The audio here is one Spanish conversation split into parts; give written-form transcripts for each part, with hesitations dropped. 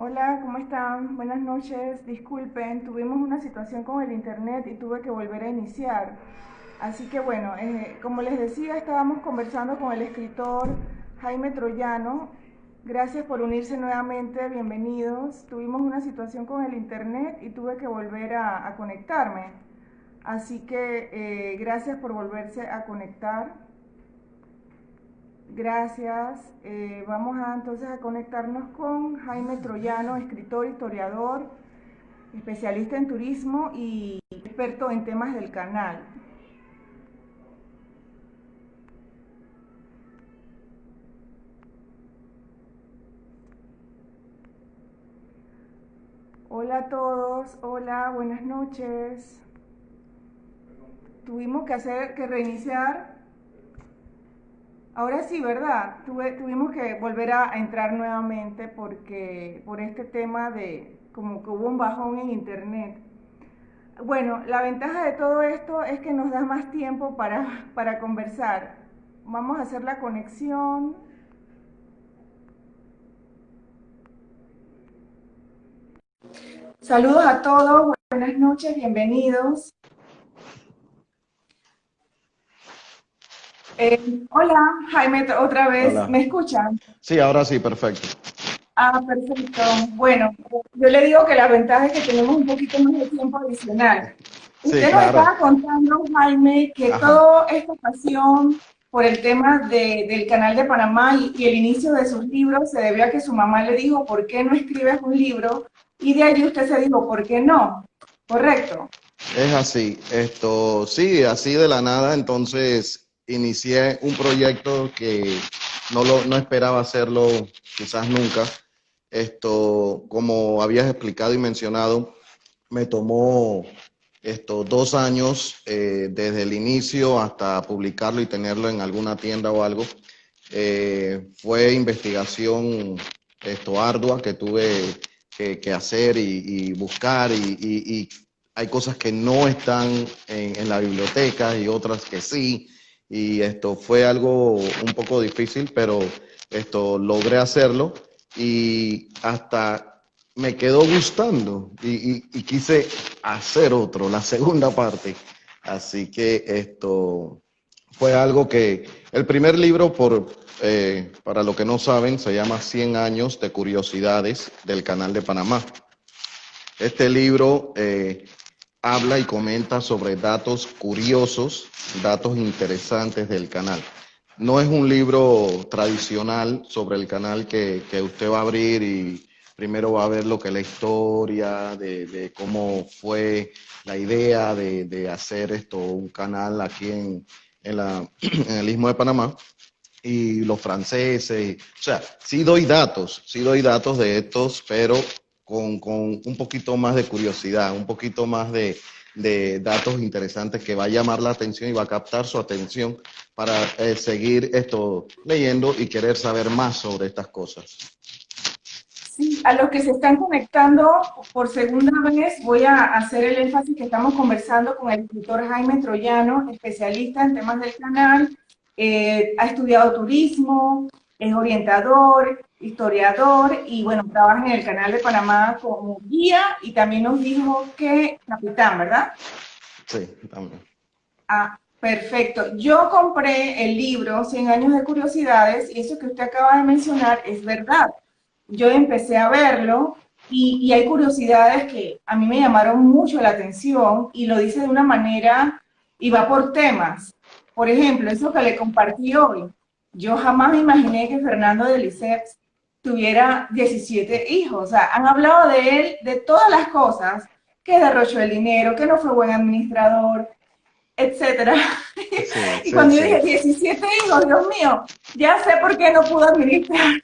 Hola, ¿cómo están? Buenas noches. Disculpen, tuvimos una situación con el internet y tuve que volver a iniciar. Así que bueno, como les decía, estábamos conversando con el escritor Jaime Troyano. Gracias por unirse nuevamente, bienvenidos. Tuvimos una situación con el internet y tuve que volver a conectarme. Así que gracias por volverse a conectar. Gracias. Vamos entonces a conectarnos con Jaime Troyano, escritor, historiador, especialista en turismo y experto en temas del canal. Hola a todos, hola, buenas noches. Tuvimos que reiniciar. Ahora sí, ¿verdad? Tuvimos que volver a entrar nuevamente porque por este tema de como que hubo un bajón en internet. Bueno, la ventaja de todo esto es que nos da más tiempo para conversar. Vamos a hacer la conexión. Saludos a todos, buenas noches, bienvenidos. Hola, Jaime, otra vez, Hola. ¿me escuchan? Sí, ahora sí, perfecto. Ah, perfecto. Bueno, yo le digo que la ventaja es que tenemos un poquito más de tiempo adicional. Sí, Usted nos claro. estaba contando, Jaime, que Ajá. toda esta pasión por el tema del Canal de Panamá y el inicio de sus libros se debió a que su mamá le dijo, ¿por qué no escribes un libro? Y de allí usted se dijo, ¿por qué no? Correcto. Es así. Sí, así de la nada. Entonces inicié un proyecto que no esperaba hacerlo quizás nunca. Como habías explicado y mencionado, me tomó 2 años desde el inicio hasta publicarlo y tenerlo en alguna tienda o algo. Fue investigación ardua que tuve que hacer y buscar y hay cosas que no están en la biblioteca y otras que sí. Y esto fue algo un poco difícil, pero logré hacerlo y hasta me quedó gustando y quise hacer otro, la segunda parte. Así que fue algo que el primer libro, para lo que no saben, se llama 100 años de curiosidades del Canal de Panamá. Este libro habla y comenta sobre datos curiosos, datos interesantes del canal. No es un libro tradicional sobre el canal que usted va a abrir y primero va a ver lo que es la historia, de cómo fue la idea de hacer un canal aquí en el Istmo de Panamá y los franceses. O sea, sí doy datos de estos, pero con un poquito más de curiosidad, un poquito más de datos interesantes que va a llamar la atención y va a captar su atención para seguir leyendo y querer saber más sobre estas cosas. Sí, a los que se están conectando por segunda vez, voy a hacer el énfasis que estamos conversando con el escritor Jaime Troyano, especialista en temas del canal, ha estudiado turismo, es orientador, historiador y bueno, trabaja en el canal de Panamá como guía y también nos dijo que capitán, ¿verdad? Sí, también. Ah, perfecto. Yo compré el libro 100 años de curiosidades y eso que usted acaba de mencionar es verdad. Yo empecé a verlo y hay curiosidades que a mí me llamaron mucho la atención y lo dice de una manera y va por temas. Por ejemplo, eso que le compartí hoy. Yo jamás me imaginé que Fernando de Lesseps tuviera 17 hijos. O sea, han hablado de él, de todas las cosas, que derrochó el dinero, que no fue buen administrador, etcétera. Sí, Y sí, cuando yo sí. dije 17 hijos, Dios mío, ya sé por qué no pudo administrar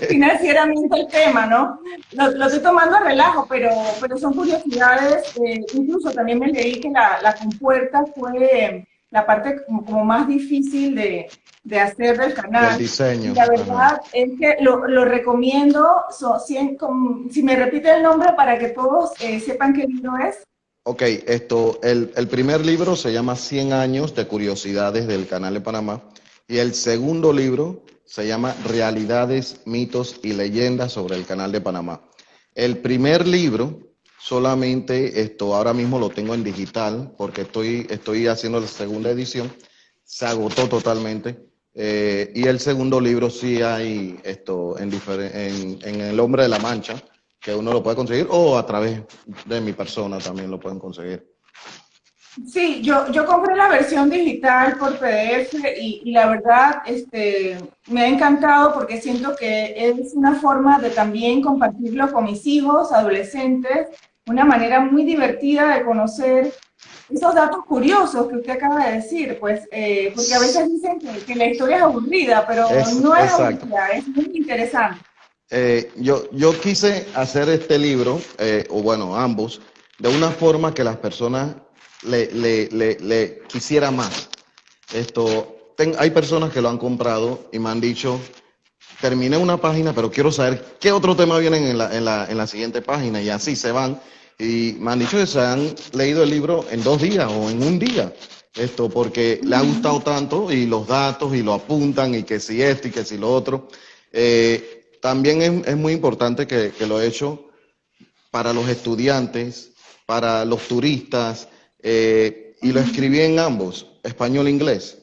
financieramente el tema, ¿no? Lo estoy tomando a relajo, pero son curiosidades. Incluso también me leí que la compuerta fue la parte como más difícil de hacer del Del canal. Y diseño. la Ajá. verdad es que lo recomiendo. Si me repite el nombre para que todos sepan qué libro es. Ok, el primer libro se llama 100 años de curiosidades del Canal de Panamá y el segundo libro se llama Realidades, mitos y leyendas sobre el Canal de Panamá. El primer libro solamente ahora mismo lo tengo en digital porque estoy haciendo la segunda edición. Se agotó totalmente. Y el segundo libro sí hay en El Hombre de la Mancha, que uno lo puede conseguir o a través de mi persona también lo pueden conseguir. Sí, yo compré la versión digital por PDF y la verdad me ha encantado porque siento que es una forma de también compartirlo con mis hijos, adolescentes, una manera muy divertida de conocer esos datos curiosos que usted acaba de decir, pues, porque a veces dicen que la historia es aburrida, pero no es Exacto. aburrida, es muy interesante. Yo quise hacer este libro, o bueno, ambos, de una forma que las personas le quisiera más. Hay personas que lo han comprado y me han dicho, terminé una página, pero quiero saber qué otro tema viene en la siguiente página, y así se van. Y me han dicho que se han leído el libro en 2 días o en un día. Porque le ha gustado tanto y los datos y lo apuntan y que si esto y que si lo otro. También es muy importante que lo he hecho para los estudiantes, para los turistas, y lo escribí en ambos, español e inglés,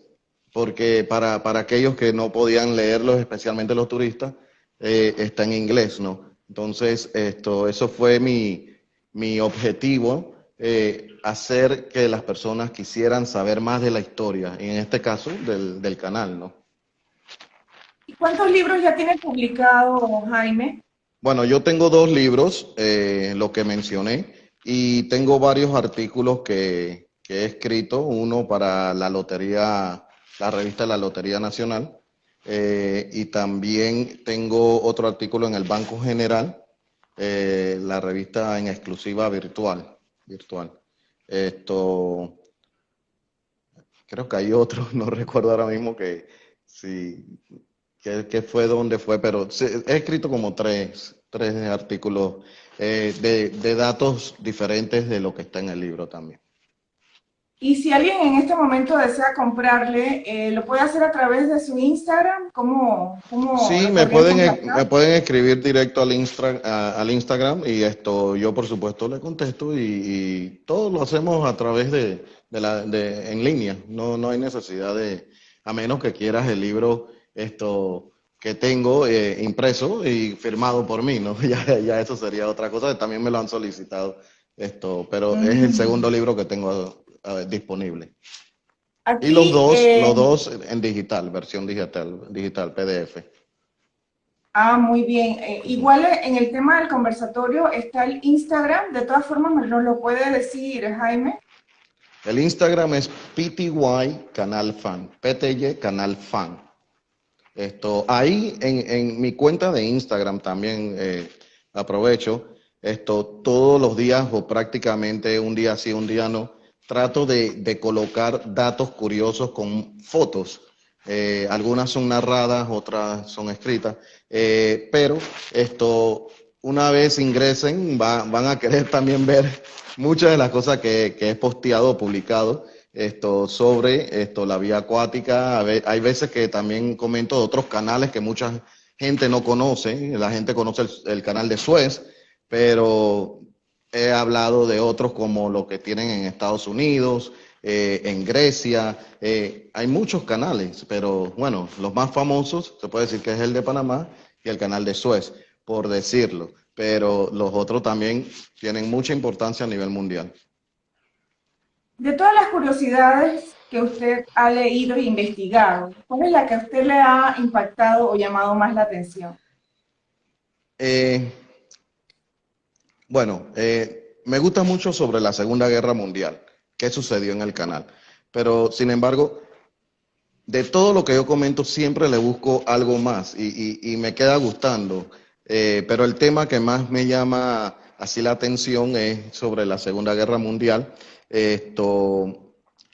porque para aquellos que no podían leerlos, especialmente los turistas, está en inglés, ¿no? Entonces, eso fue mi objetivo, hacer que las personas quisieran saber más de la historia, y en este caso del canal, ¿no? ¿Y cuántos libros ya tiene publicado, Jaime? Bueno, yo tengo 2 libros, lo que mencioné, y tengo varios artículos que he escrito, uno para la lotería, la revista de la Lotería Nacional, y también tengo otro artículo en el Banco General, la revista en exclusiva virtual. Esto, Creo que hay otro, no recuerdo ahora mismo sí, que fue donde fue, pero sí, he escrito como tres artículos, de datos diferentes de lo que está en el libro también. Y si alguien en este momento desea comprarle, ¿lo puede hacer a través de su Instagram? ¿Cómo Sí, lo podrían me contactar? pueden escribir directo al Instagram, y yo por supuesto le contesto, y todo lo hacemos a través en línea. No hay necesidad a menos que quieras el libro que tengo, impreso y firmado por mí, ¿no? Ya eso sería otra cosa, también me lo han solicitado, pero es el segundo Mm. libro que tengo disponible. Y Aquí, los dos en digital, versión digital, PDF. muy bien. Igual en el tema del conversatorio está el Instagram. De todas formas, nos lo puede decir, Jaime. El Instagram es PTY Canal Fan, PTY Canal Fan. Ahí en mi cuenta de Instagram también, aprovecho, todos los días o prácticamente un día sí, un día no, trato de colocar datos curiosos con fotos. Algunas son narradas, otras son escritas, pero una vez ingresen van a querer también ver muchas de las cosas que he posteado o publicado, sobre la vía acuática. Hay veces que también comento de otros canales que mucha gente no conoce. La gente conoce el canal de Suez, pero he hablado de otros como lo que tienen en Estados Unidos, en Grecia. Hay muchos canales, pero bueno, los más famosos se puede decir que es el de Panamá y el canal de Suez, por decirlo. Pero los otros también tienen mucha importancia a nivel mundial. De todas las curiosidades que usted ha leído e investigado, ¿cuál es la que a usted le ha impactado o llamado más la atención? Eh, Bueno, me gusta mucho sobre la Segunda Guerra Mundial, qué sucedió en el canal. Pero, sin embargo, de todo lo que yo comento, siempre le busco algo más, y me queda gustando. Pero el tema que más me llama así la atención es sobre la Segunda Guerra Mundial,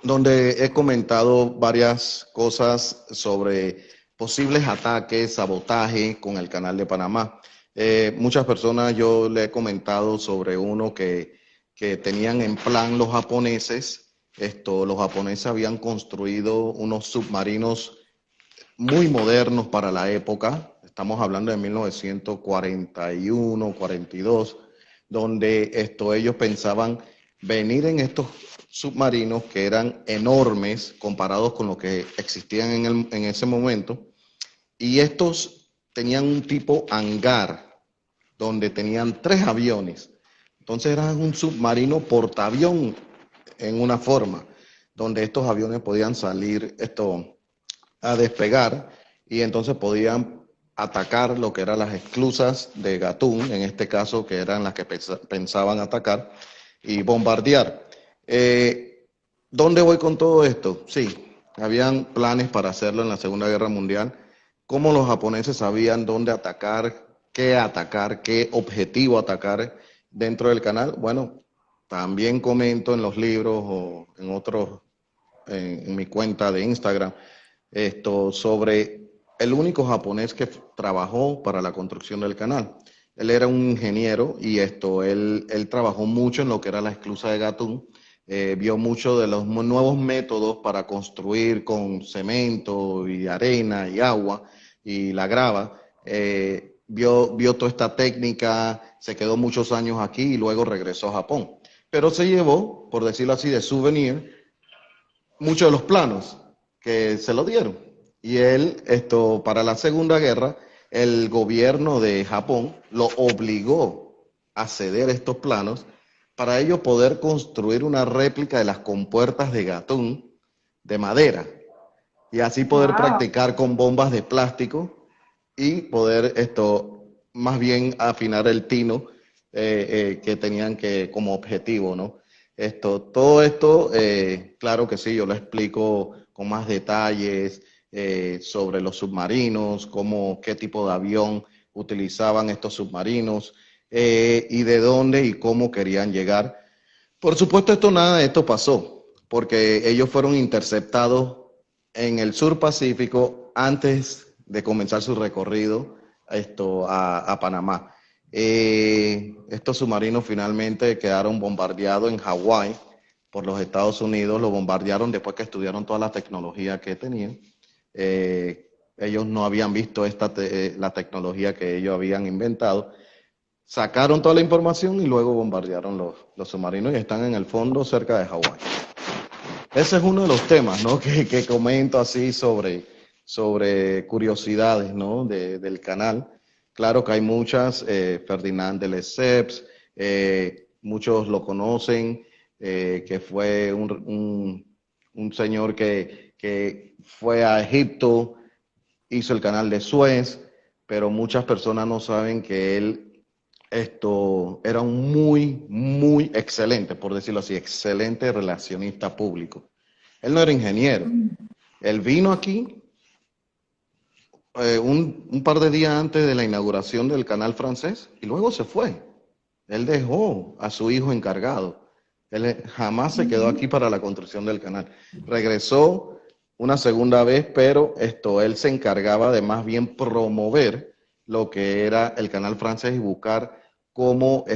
donde he comentado varias cosas sobre posibles ataques, sabotaje con el canal de Panamá. Muchas personas yo le he comentado sobre uno que tenían en plan los japoneses. Los japoneses habían construido unos submarinos muy modernos para la época, estamos hablando de 1941, 42, donde ellos pensaban venir en estos submarinos que eran enormes comparados con lo que existían en ese momento, y estos tenían un tipo hangar donde tenían 3 aviones. Entonces era un submarino portaavión en una forma, donde estos aviones podían salir a despegar y entonces podían atacar lo que eran las esclusas de Gatún, en este caso, que eran las que pensaban atacar, y bombardear. ¿Dónde voy con todo esto? Sí, habían planes para hacerlo en la Segunda Guerra Mundial. ¿Cómo los japoneses sabían dónde atacar, qué objetivo atacar dentro del canal? Bueno, también comento en los libros o en otros, en mi cuenta de Instagram, sobre el único japonés que trabajó para la construcción del canal. Él era un ingeniero y él trabajó mucho en lo que era la esclusa de Gatún, vio mucho de los nuevos métodos para construir con cemento y arena y agua y la grava, vio toda esta técnica, se quedó muchos años aquí y luego regresó a Japón. Pero se llevó, por decirlo así, de souvenir, muchos de los planos que se lo dieron. Y él, para la Segunda Guerra, el gobierno de Japón lo obligó a ceder estos planos para ellos poder construir una réplica de las compuertas de Gatún de madera y así poder Wow. practicar con bombas de plástico y poder más bien afinar el tino que tenían como objetivo, ¿no? Todo esto, claro que sí, yo lo explico con más detalles sobre los submarinos, qué tipo de avión utilizaban estos submarinos y de dónde y cómo querían llegar. Por supuesto, nada de esto pasó, porque ellos fueron interceptados en el sur Pacífico antes de comenzar su recorrido a Panamá. Estos submarinos finalmente quedaron bombardeados en Hawái por los Estados Unidos, lo bombardearon después que estudiaron toda la tecnología que tenían. Ellos no habían visto la tecnología que ellos habían inventado. Sacaron toda la información y luego bombardearon los submarinos y están en el fondo cerca de Hawái. Ese es uno de los temas, ¿no? que comento así sobre curiosidades, ¿no? del canal. Claro que hay muchas, Ferdinand de Lesseps, muchos lo conocen, que fue un señor que fue a Egipto, hizo el canal de Suez, pero muchas personas no saben que él era un muy excelente, por decirlo así, excelente relacionista público. Él no era ingeniero. Él vino aquí un par de días antes de la inauguración del canal francés y luego se fue. Él dejó a su hijo encargado. Él jamás se quedó aquí para la construcción del canal. Regresó una segunda vez, pero él se encargaba de más bien promover lo que era el canal francés y buscar cómo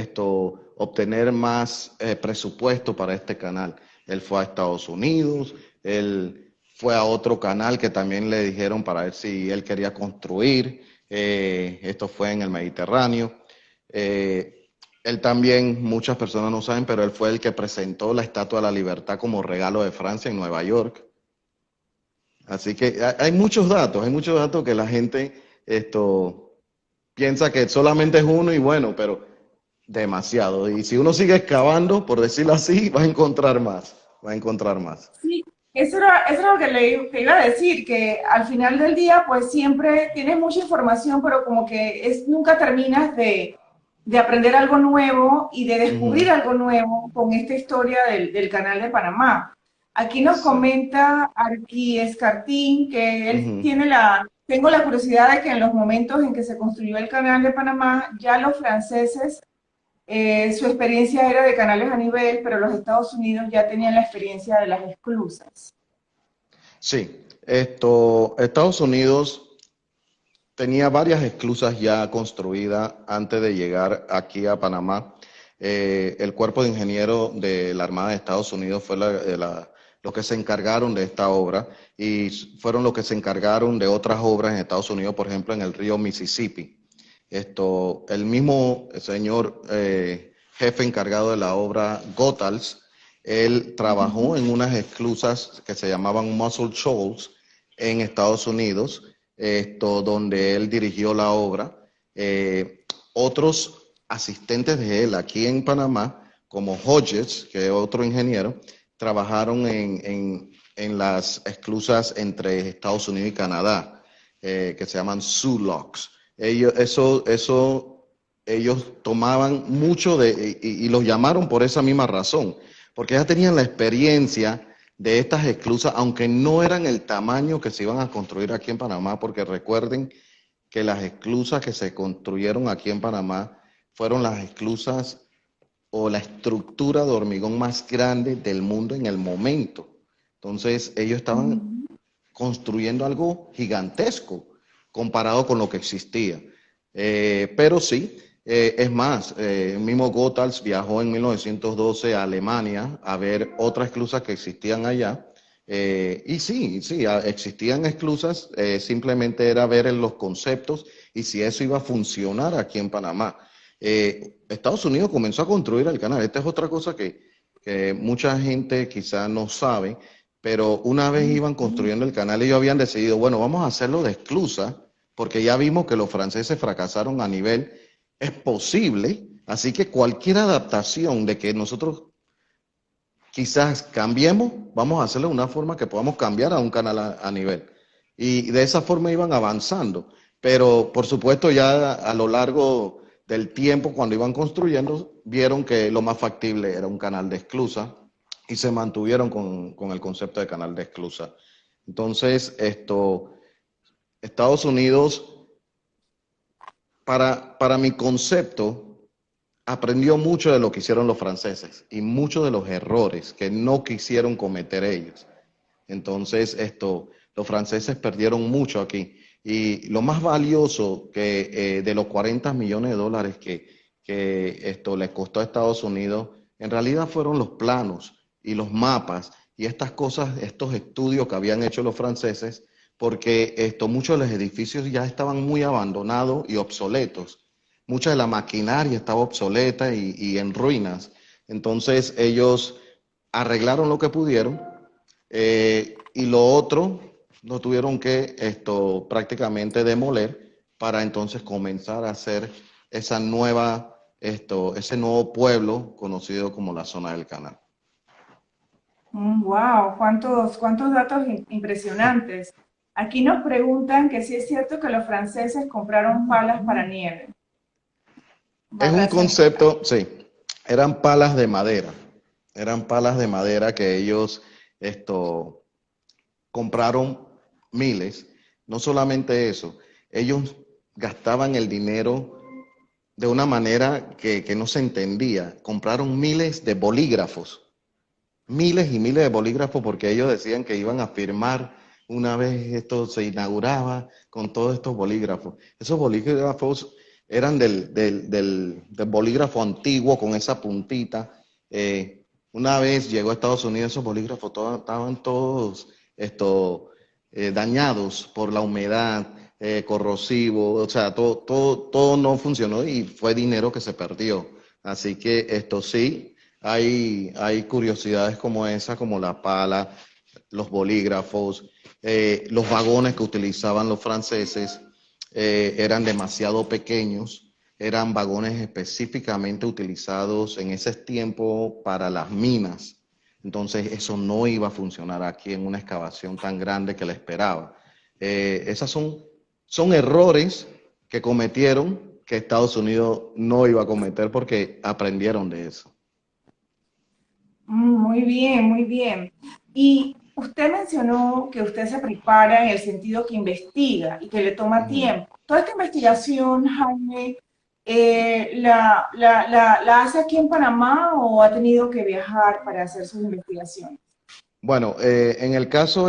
obtener más presupuesto para este canal. Él fue a Estados Unidos, él fue a otro canal que también le dijeron para ver si él quería construir. Esto fue en el Mediterráneo. Él también, muchas personas no saben, pero él fue el que presentó la Estatua de la Libertad como regalo de Francia en Nueva York. Así que hay muchos datos que la gente piensa que solamente es uno y bueno, pero demasiado. Y si uno sigue excavando, por decirlo así, va a encontrar más, Sí, eso era lo que iba a decir, que al final del día, pues siempre tienes mucha información, pero como que nunca terminas de aprender algo nuevo y de descubrir Ujú. algo nuevo con esta historia del Canal de Panamá. Aquí nos Sí. comenta Arqui Escartín que él Ujú. tiene tengo la curiosidad de que en los momentos en que se construyó el Canal de Panamá, ya los franceses su experiencia era de canales a nivel, pero los Estados Unidos ya tenían la experiencia de las esclusas. Sí, Estados Unidos tenía varias esclusas ya construidas antes de llegar aquí a Panamá. El cuerpo de ingenieros de la Armada de Estados Unidos fue los que se encargaron de esta obra y fueron los que se encargaron de otras obras en Estados Unidos, por ejemplo, en el río Mississippi. El mismo señor jefe encargado de la obra, Goethals, él trabajó en unas esclusas que se llamaban Muscle Shoals en Estados Unidos, donde él dirigió la obra. Otros asistentes de él aquí en Panamá, como Hodges, que es otro ingeniero, trabajaron en las esclusas entre Estados Unidos y Canadá, que se llaman Soo Locks. Ellos tomaban mucho y los llamaron por esa misma razón, porque ya tenían la experiencia de estas esclusas, aunque no eran el tamaño que se iban a construir aquí en Panamá, porque recuerden que las esclusas que se construyeron aquí en Panamá fueron las esclusas o la estructura de hormigón más grande del mundo en el momento. Entonces, ellos estaban construyendo algo gigantesco comparado con lo que existía. Pero sí, es más, el mismo Goethals viajó en 1912 a Alemania a ver otras esclusas que existían allá. Y sí, existían esclusas, simplemente era ver en los conceptos y si eso iba a funcionar aquí en Panamá. Estados Unidos comenzó a construir el canal. Esta es otra cosa que mucha gente quizás no sabe, pero una vez iban construyendo el canal, ellos habían decidido, bueno, vamos a hacerlo de esclusa, porque ya vimos que los franceses fracasaron a nivel, es posible, así que cualquier adaptación de que nosotros quizás cambiemos, vamos a hacerlo de una forma que podamos cambiar a un canal a nivel. Y de esa forma iban avanzando, pero por supuesto ya a lo largo del tiempo, cuando iban construyendo, vieron que lo más factible era un canal de esclusa y se mantuvieron con el concepto de canal de esclusa. Entonces, Estados Unidos, para mi concepto, aprendió mucho de lo que hicieron los franceses y muchos de los errores que no quisieron cometer ellos. Entonces, los franceses perdieron mucho aquí. Y lo más valioso que de los 40 millones de dólares que esto les costó a Estados Unidos, en realidad fueron los planos y los mapas y estas cosas, estos estudios que habían hecho los franceses, porque muchos de los edificios ya estaban muy abandonados y obsoletos. Mucha de la maquinaria estaba obsoleta y en ruinas. Entonces ellos arreglaron lo que pudieron y lo otro lo tuvieron que prácticamente demoler para entonces comenzar a hacer esa nueva, ese nuevo pueblo conocido como la zona del canal. Wow, cuántos datos impresionantes. Aquí nos preguntan que si es cierto que los franceses compraron palas para nieve. Es un Barras en concepto, sí, eran palas de madera que ellos compraron miles. No solamente eso, ellos gastaban el dinero de una manera que no se entendía. Compraron miles de bolígrafos, miles y miles de bolígrafos porque ellos decían que iban a firmar una vez esto se inauguraba con todos estos bolígrafos. Esos bolígrafos eran del bolígrafo antiguo con esa puntita. Una vez llegó a Estados Unidos, esos bolígrafos estaban todos dañados por la humedad, corrosivo, o sea, todo no funcionó y fue dinero que se perdió. Así que esto sí, hay curiosidades como esa, como la pala, los bolígrafos, los vagones que utilizaban los franceses eran demasiado pequeños, eran vagones específicamente utilizados en ese tiempo para las minas. Entonces eso no iba a funcionar aquí en una excavación tan grande que la esperaba. Esas son errores que cometieron que Estados Unidos no iba a cometer porque aprendieron de eso. Muy bien, muy bien. Y usted mencionó que usted se prepara en el sentido que investiga y que le toma tiempo. Toda esta investigación, Jaime, ¿la hace aquí en Panamá o ha tenido que viajar para hacer sus investigaciones? Bueno, en el caso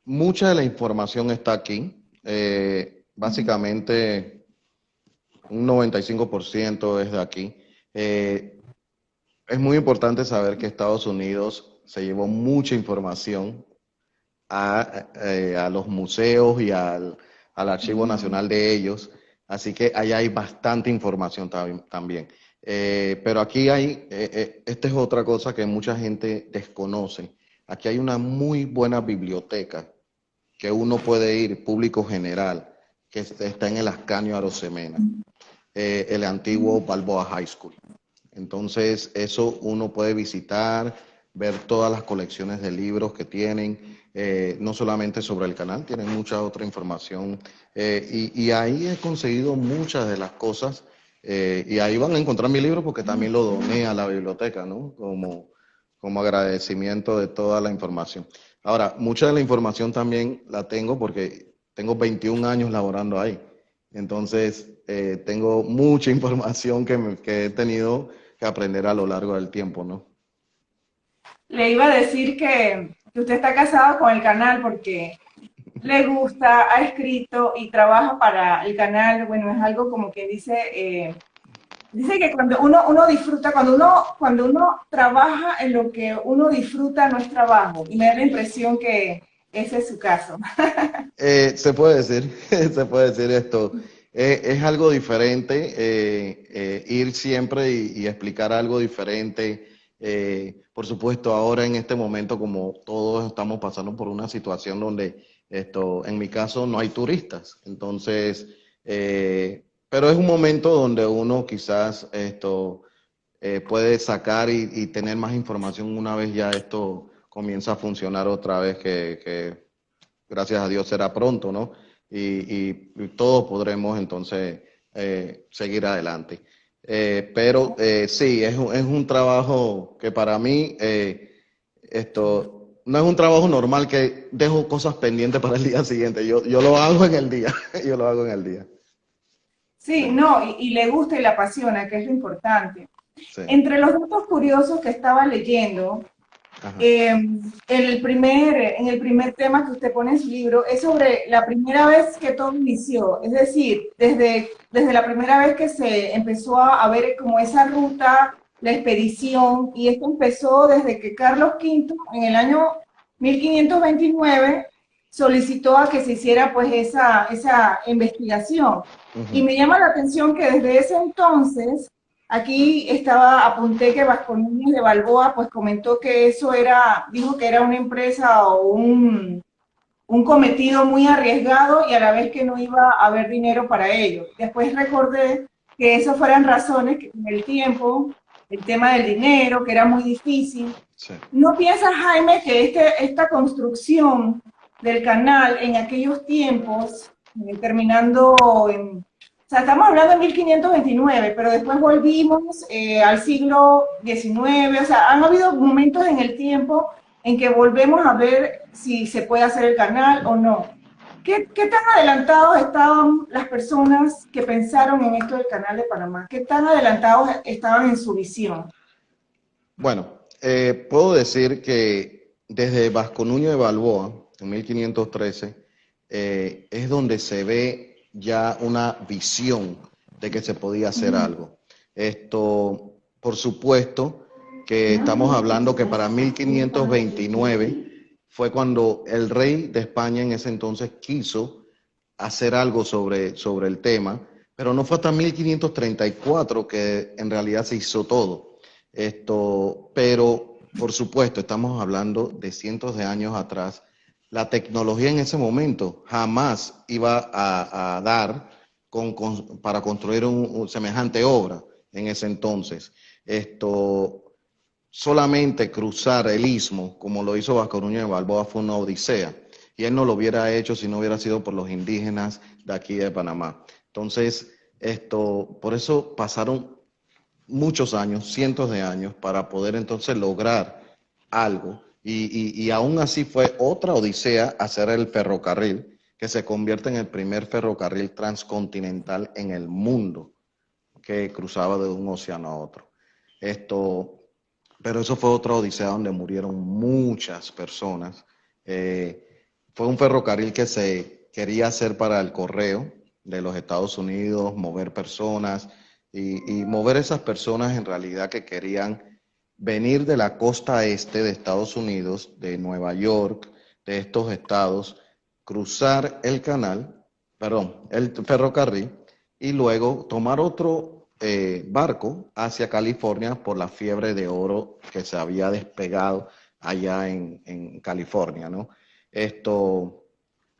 mucha de la información está aquí. Básicamente, un 95% es de aquí. Es muy importante saber que Estados Unidos se llevó mucha información a los museos y al Archivo Nacional de ellos, así que ahí hay bastante información también. Pero aquí esta es otra cosa que mucha gente desconoce. Aquí hay una muy buena biblioteca que uno puede ir, público general, que está en el Ascanio Arosemena, el antiguo Balboa High School. Entonces, eso uno puede visitar, ver todas las colecciones de libros que tienen, no solamente sobre el canal, tienen mucha otra información. Y ahí he conseguido muchas de las cosas, y ahí van a encontrar mi libro porque también lo doné a la biblioteca, ¿no? Como agradecimiento de toda la información. Ahora, mucha de la información también la tengo porque tengo 21 años laborando ahí. Entonces, tengo mucha información que he tenido que aprender a lo largo del tiempo, ¿no? Le iba a decir que usted está casado con el canal porque le gusta, ha escrito y trabaja para el canal. Bueno, es algo como que dice que cuando uno disfruta, cuando uno trabaja en lo que uno disfruta, no es trabajo. Y me da la impresión que ese es su caso. Se puede decir, se puede decir esto. Es algo diferente, ir siempre y explicar algo diferente. Por supuesto, ahora en este momento, como todos estamos pasando por una situación donde en mi caso, no hay turistas. Entonces, pero es un momento donde uno quizás puede sacar y tener más información una vez ya esto comienza a funcionar otra vez, que gracias a Dios será pronto, ¿no? Y todos podremos entonces seguir adelante. Pero sí, es un trabajo que para mí, no es un trabajo normal que dejo cosas pendientes para el día siguiente. Yo lo hago en el día, yo lo hago en el día. Sí, Sí, no, y le gusta y le apasiona, que es lo importante. sí. Entre los datos curiosos que estaba leyendo, Ajá. en el primer tema que usted pone en su libro es sobre la primera vez que todo inició, es decir, desde la primera vez que se empezó a ver como esa ruta, la expedición, y esto empezó desde que Carlos V en el año 1529 solicitó a que se hiciera pues esa investigación. Y Ujú. me llama la atención que desde ese entonces, aquí apunté que Vasco Núñez de Balboa pues comentó que dijo que era una empresa o un cometido muy arriesgado y a la vez que no iba a haber dinero para ello. Después recordé que esas fueran razones que con el tiempo, el tema del dinero, que era muy difícil. Sí. ¿No piensas, Jaime, que esta construcción del canal en aquellos tiempos, terminando o sea, estamos hablando de 1529, pero después volvimos al siglo XIX, o sea, han habido momentos en el tiempo en que volvemos a ver si se puede hacer el canal o no? ¿Qué tan adelantados estaban las personas que pensaron en esto del canal de Panamá? ¿Qué tan adelantados estaban en su visión? Bueno, puedo decir que desde Vasco Núñez de Balboa, en 1513, es donde se ve ya una visión de que se podía hacer algo. Por supuesto, que estamos hablando que para 1529 fue cuando el rey de España en ese entonces quiso hacer algo sobre el tema, pero no fue hasta 1534 que en realidad se hizo todo. Pero por supuesto, estamos hablando de cientos de años atrás. La tecnología en ese momento jamás iba a dar para construir semejante obra en ese entonces. Solamente cruzar el istmo, como lo hizo Vasco Núñez de Balboa, fue una odisea. Y él no lo hubiera hecho si no hubiera sido por los indígenas de aquí de Panamá. Entonces, por eso pasaron muchos años, cientos de años, para poder entonces lograr algo. Y aún así fue otra odisea hacer el ferrocarril, que se convierte en el primer ferrocarril transcontinental en el mundo, que cruzaba de un océano a otro. Pero eso fue otra odisea donde murieron muchas personas. Fue un ferrocarril que se quería hacer para el correo de los Estados Unidos, mover personas y mover esas personas en realidad que querían venir de la costa este de Estados Unidos, de Nueva York, de estos estados, cruzar el canal, perdón, el ferrocarril, y luego tomar otro barco hacia California por la fiebre de oro que se había despegado allá en California, ¿no? Esto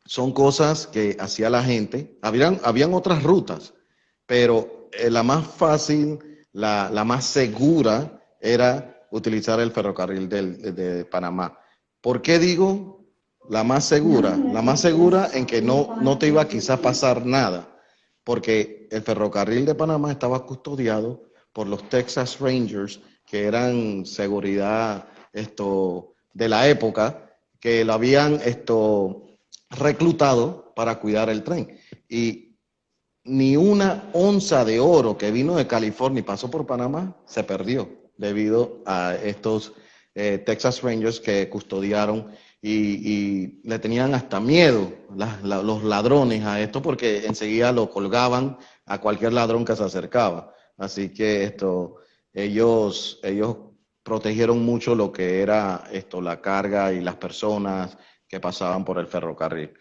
son cosas que hacía la gente. Habían otras rutas, pero la más fácil, la más segura era utilizar el ferrocarril de Panamá. ¿Por qué digo la más segura? La más segura en que no te iba quizá a pasar nada, porque el ferrocarril de Panamá estaba custodiado por los Texas Rangers, que eran seguridad de la época, que lo habían reclutado para cuidar el tren. Y ni una onza de oro que vino de California y pasó por Panamá se perdió debido a estos Texas Rangers que custodiaron y le tenían hasta miedo los ladrones a esto porque enseguida lo colgaban a cualquier ladrón que se acercaba. Así que ellos protegieron mucho lo que era la carga y las personas que pasaban por el ferrocarril.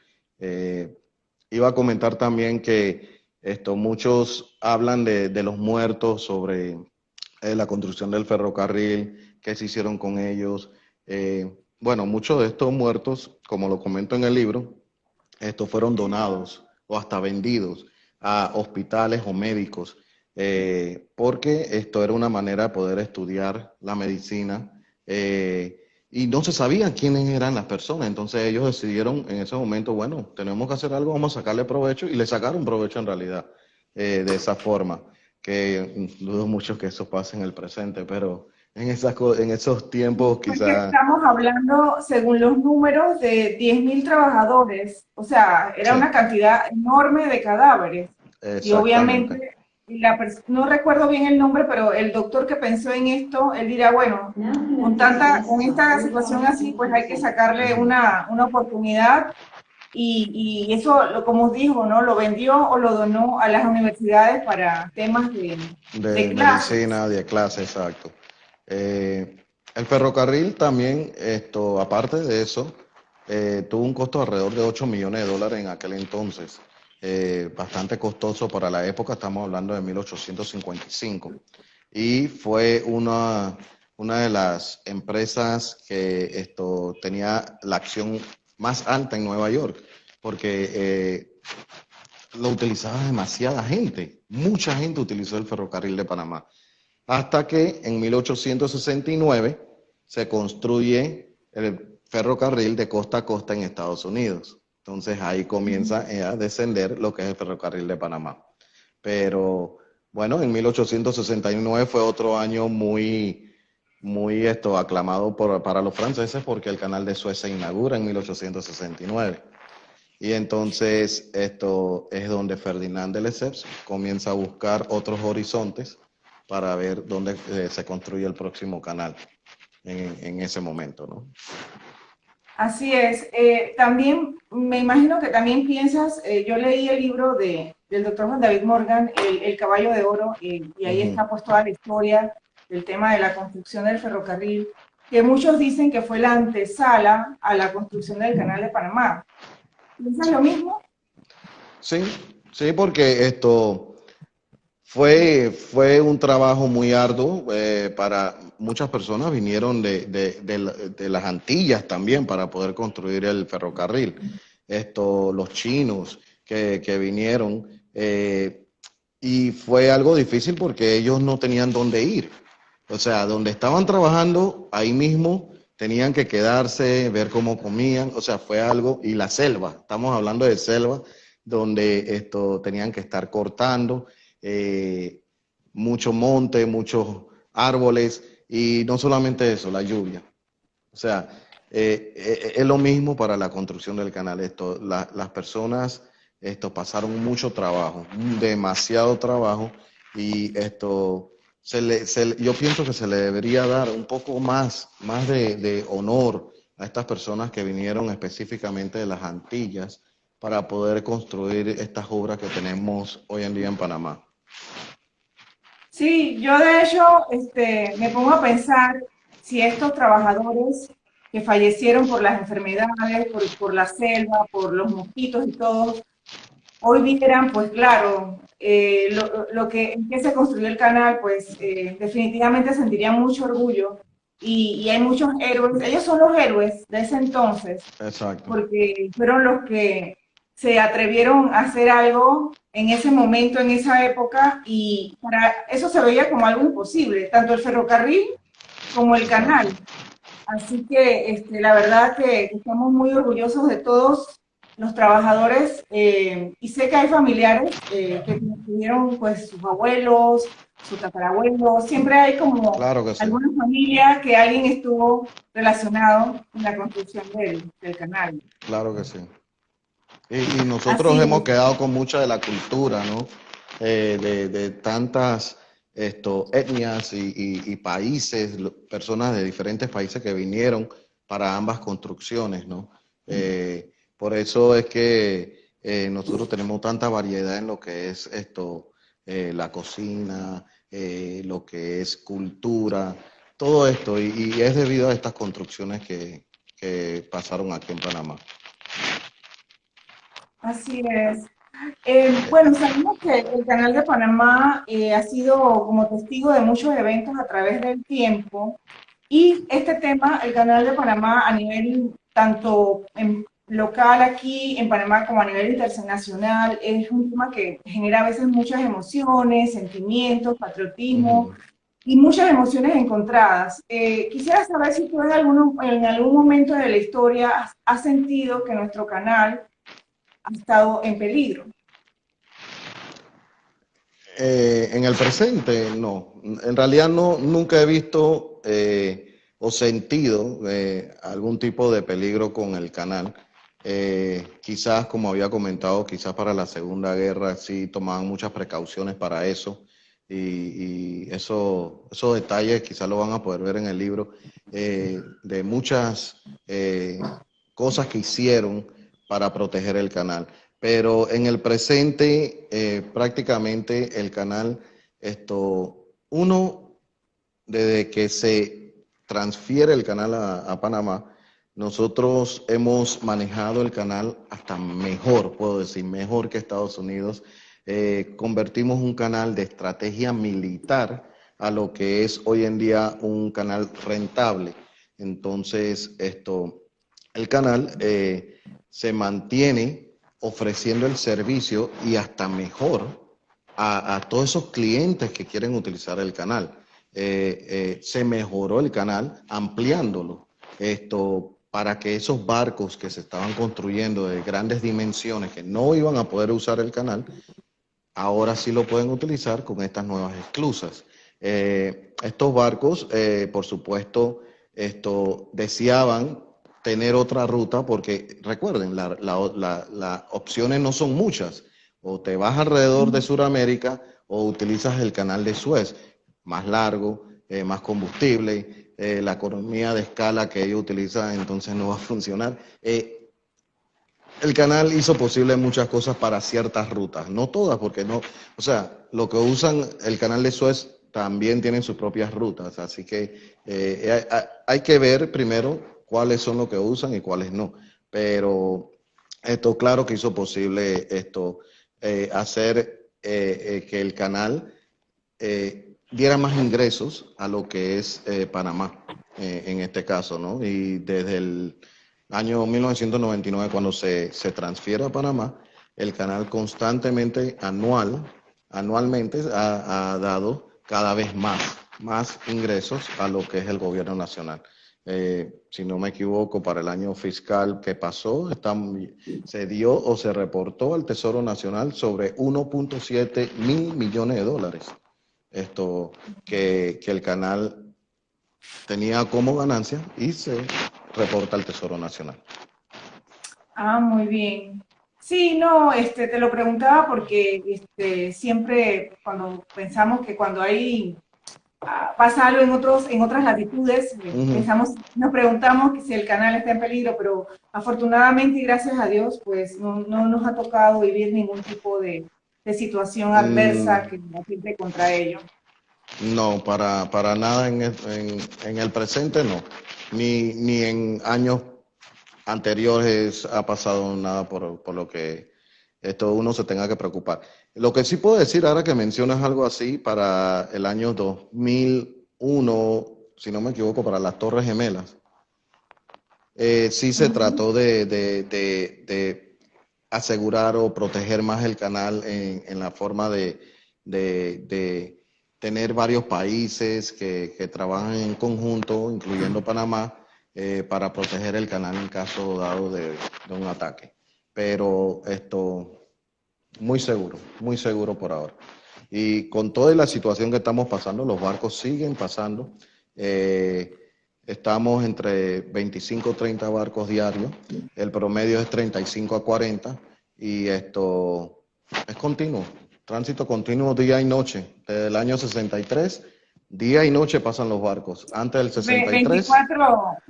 Iba a comentar también que muchos hablan de los muertos sobre la construcción del ferrocarril, qué se hicieron con ellos. Bueno, muchos de estos muertos, como lo comento en el libro, estos fueron donados o hasta vendidos a hospitales o médicos, porque esto era una manera de poder estudiar la medicina y no se sabían quiénes eran las personas. Entonces ellos decidieron en ese momento, bueno, tenemos que hacer algo, vamos a sacarle provecho, y le sacaron provecho en realidad de esa forma, que dudo mucho que eso pase en el presente, pero en esos tiempos Porque quizá... estamos hablando, según los números, de 10.000 trabajadores, o sea, era Sí, una cantidad enorme de cadáveres. Y exactamente. obviamente, no recuerdo bien el nombre, pero el doctor que pensó en esto, él dirá, bueno, con esta situación así, pues hay que sacarle Ujú. una oportunidad y eso, como os dijo, ¿no? Lo vendió o lo donó a las universidades para temas de De clases. medicina, de clase, exacto. El ferrocarril también, aparte de eso, tuvo un costo de alrededor de 8 millones de dólares en aquel entonces. Bastante costoso para la época, estamos hablando de 1855. Y fue una de las empresas que tenía la acción más alta en Nueva York, porque lo utilizaba demasiada gente. Mucha gente utilizó el ferrocarril de Panamá. Hasta que en 1869 se construye el ferrocarril de costa a costa en Estados Unidos. Entonces ahí comienza a descender lo que es el ferrocarril de Panamá. Pero bueno, en 1869 fue otro año muy aclamado para los franceses, porque el canal de Suez se inaugura en 1869. Y entonces esto es donde Ferdinand de Lesseps comienza a buscar otros horizontes para ver dónde se construye el próximo canal en ese momento, ¿no? Así es. También me imagino que también piensas, yo leí el libro del doctor Juan David Morgan, el Caballo de Oro, y ahí Ujú. está pues toda la historia del tema de la construcción del ferrocarril, que muchos dicen que fue la antesala a la construcción del Canal de Panamá. ¿Piensas lo mismo? Sí, sí, porque fue un trabajo muy arduo para muchas personas. Vinieron de las Antillas también para poder construir el ferrocarril. Los chinos que vinieron, y fue algo difícil porque ellos no tenían dónde ir. O sea, donde estaban trabajando, ahí mismo tenían que quedarse, ver cómo comían. O sea, fue algo, y la selva, estamos hablando de selva, donde tenían que estar cortando eh, mucho monte, muchos árboles, y no solamente eso, la lluvia. O sea, es lo mismo para la construcción del canal. Las personas pasaron mucho trabajo, demasiado trabajo, y yo pienso que se le debería dar un poco más de honor a estas personas que vinieron específicamente de las Antillas para poder construir estas obras que tenemos hoy en día en Panamá. Sí, yo de hecho me pongo a pensar si estos trabajadores que fallecieron por las enfermedades, por la selva, por los mosquitos y todo, hoy vieran, pues claro, lo que, en qué se construyó el canal, pues definitivamente sentirían mucho orgullo y hay muchos héroes, ellos son los héroes de ese entonces, Exacto. porque fueron los que se atrevieron a hacer algo en ese momento, en esa época, y para eso se veía como algo imposible, tanto el ferrocarril como el Exacto. canal. Así que la verdad que estamos muy orgullosos de todos los trabajadores y sé que hay familiares que tuvieron pues sus abuelos, sus tatarabuelos, siempre hay como Claro que sí. alguna familia que alguien estuvo relacionado en la construcción del canal. Claro que sí. Y nosotros Así hemos es. quedado con mucha de la cultura, ¿no? De tantas etnias y países, personas de diferentes países que vinieron para ambas construcciones, ¿no? Por eso es que nosotros tenemos tanta variedad en lo que es la cocina, lo que es cultura, todo esto, y es debido a estas construcciones que pasaron aquí en Panamá. Así es. Bueno, sabemos que el Canal de Panamá ha sido como testigo de muchos eventos a través del tiempo y este tema, el Canal de Panamá a nivel tanto local aquí en Panamá como a nivel internacional, es un tema que genera a veces muchas emociones, sentimientos, patriotismo Ujú. y muchas emociones encontradas. Quisiera saber si tú en algún momento de la historia has sentido que nuestro canal ha estado en peligro. En el presente, no. En realidad no, nunca he visto o sentido algún tipo de peligro con el canal. Quizás, como había comentado, quizás para la Segunda Guerra sí tomaban muchas precauciones para eso. Y esos detalles quizás lo van a poder ver en el libro de muchas cosas que hicieron para proteger el canal. Pero en el presente, prácticamente el canal, uno, desde que se transfiere el canal a Panamá, nosotros hemos manejado el canal hasta mejor, puedo decir, mejor que Estados Unidos. Convertimos un canal de estrategia militar a lo que es hoy en día un canal rentable. Entonces, el canal se mantiene ofreciendo el servicio y hasta mejor a todos esos clientes que quieren utilizar el canal. Se mejoró el canal ampliándolo para que esos barcos que se estaban construyendo de grandes dimensiones que no iban a poder usar el canal, ahora sí lo pueden utilizar con estas nuevas esclusas. Estos barcos, por supuesto, deseaban tener otra ruta porque recuerden, las opciones no son muchas. O te vas alrededor de Sudamérica o utilizas el canal de Suez, más largo, más combustible, la economía de escala que ellos utilizan entonces no va a funcionar. El canal hizo posible muchas cosas para ciertas rutas, no todas, porque no, o sea, lo que usan el canal de Suez también tienen sus propias rutas, así que hay que ver primero cuáles son los que usan y cuáles no, pero esto claro que hizo posible hacer que el canal diera más ingresos a lo que es Panamá, en este caso, ¿no? Y desde el año 1999, cuando se transfiere a Panamá, el canal constantemente, anualmente, ha dado cada vez más ingresos a lo que es el gobierno nacional. Si no me equivoco, para el año fiscal que pasó, se dio o se reportó al Tesoro Nacional sobre 1.7 mil millones de dólares que el canal tenía como ganancia y se reporta al Tesoro Nacional. Ah, muy bien. Sí, no, te lo preguntaba porque siempre cuando pensamos que cuando hay pasa algo en otras latitudes, Ujú. nos preguntamos que si el canal está en peligro, pero afortunadamente y gracias a Dios, pues no nos ha tocado vivir ningún tipo de situación Mm, adversa que atente contra ello. No, para nada en el presente no. Ni en años anteriores ha pasado nada por lo que esto uno se tenga que preocupar. Lo que sí puedo decir ahora que mencionas algo así, para el año 2001, si no me equivoco, para las Torres Gemelas, sí se Ujú. trató de asegurar o proteger más el canal en la forma de tener varios países que trabajan en conjunto, incluyendo Panamá, para proteger el canal en caso dado de un ataque. Pero esto, muy seguro por ahora. Y con toda la situación que estamos pasando, los barcos siguen pasando. Eh, Estamos entre 25 o 30 barcos diarios. El promedio es 35 a 40. Y esto es continuo. Tránsito continuo día y noche. Desde el año 63, día y noche pasan los barcos. Antes del 63,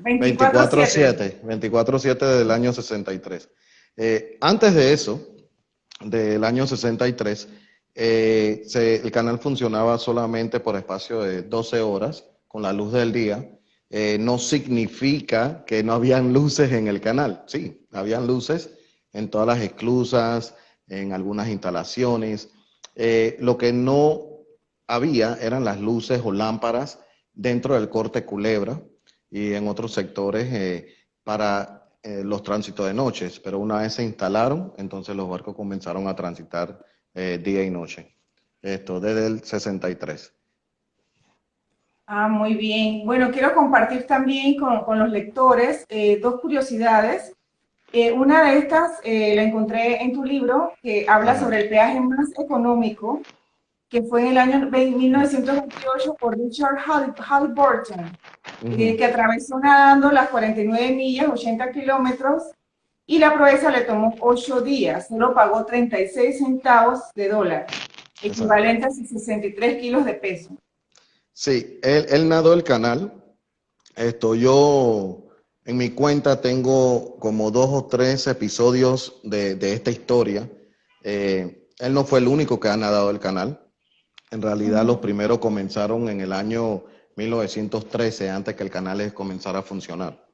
24/7. 24/7 del año 63. Antes de eso, del año 63, el canal funcionaba solamente por espacio de 12 horas con la luz del día. No significa que no habían luces en el canal. Sí, habían luces en todas las esclusas, en algunas instalaciones. Lo que no había eran las luces o lámparas dentro del corte Culebra y en otros sectores para los tránsitos de noches, pero una vez se instalaron, entonces los barcos comenzaron a transitar día y noche. Esto desde el 63. Ah, muy bien. Bueno, quiero compartir también con los lectores dos curiosidades. Una de estas la encontré en tu libro, que habla Ajá. sobre el peaje más económico, que fue en el año 1928 por Richard Halliburton, Ujú. que atravesó nadando las 49 millas, 80 kilómetros, y la proeza le tomó 8 días. Solo pagó 36 centavos de dólar, Exacto. equivalente a 63 kilos de peso. Sí, él nadó el canal. Yo en mi cuenta tengo como 2 o 3 episodios de esta historia. Él no fue el único que ha nadado el canal. En realidad los Ujú. primeros comenzaron en el año 1913, antes que el canal comenzara a funcionar.